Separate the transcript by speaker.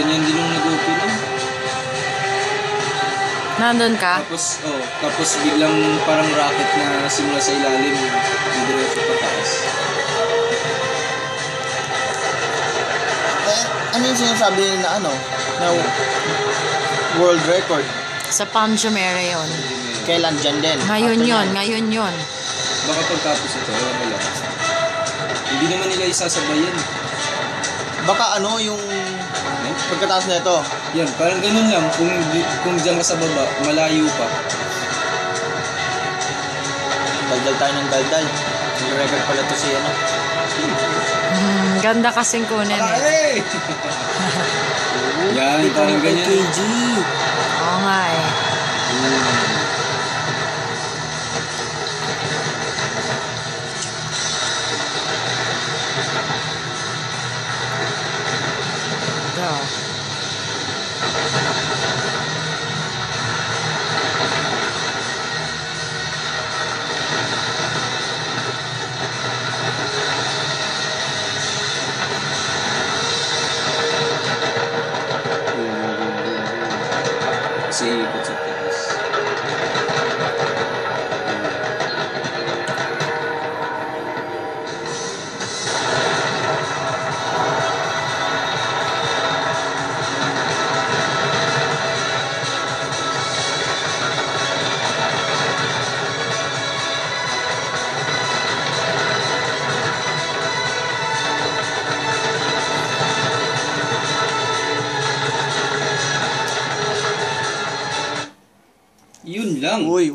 Speaker 1: ganyan din yung nag-open eh.
Speaker 2: Nandun ka?
Speaker 1: Tapos biglang parang rocket na simula sa ilalim, diretso pataas.
Speaker 3: Ano yung sinasabi na na world record?
Speaker 2: Sa Panjumere yun.
Speaker 3: Kailan dyan din?
Speaker 2: Ngayon yun.
Speaker 1: Baka pagkapos ito, wala. Hindi naman nila isasabayan.
Speaker 3: Baka yung pagkataas na ito.
Speaker 1: Yan, parang ganun lang. Kung dyan ka sa baba, malayo pa.
Speaker 3: Daldal tayo ng daldal. Record pala to si
Speaker 2: Ganda kasing kunin eh.
Speaker 1: Yan, parang ganyan.
Speaker 3: kg.
Speaker 2: Oo nga eh. Ito.
Speaker 1: Kasi ikot sa taas. Yun lang.
Speaker 3: Uy.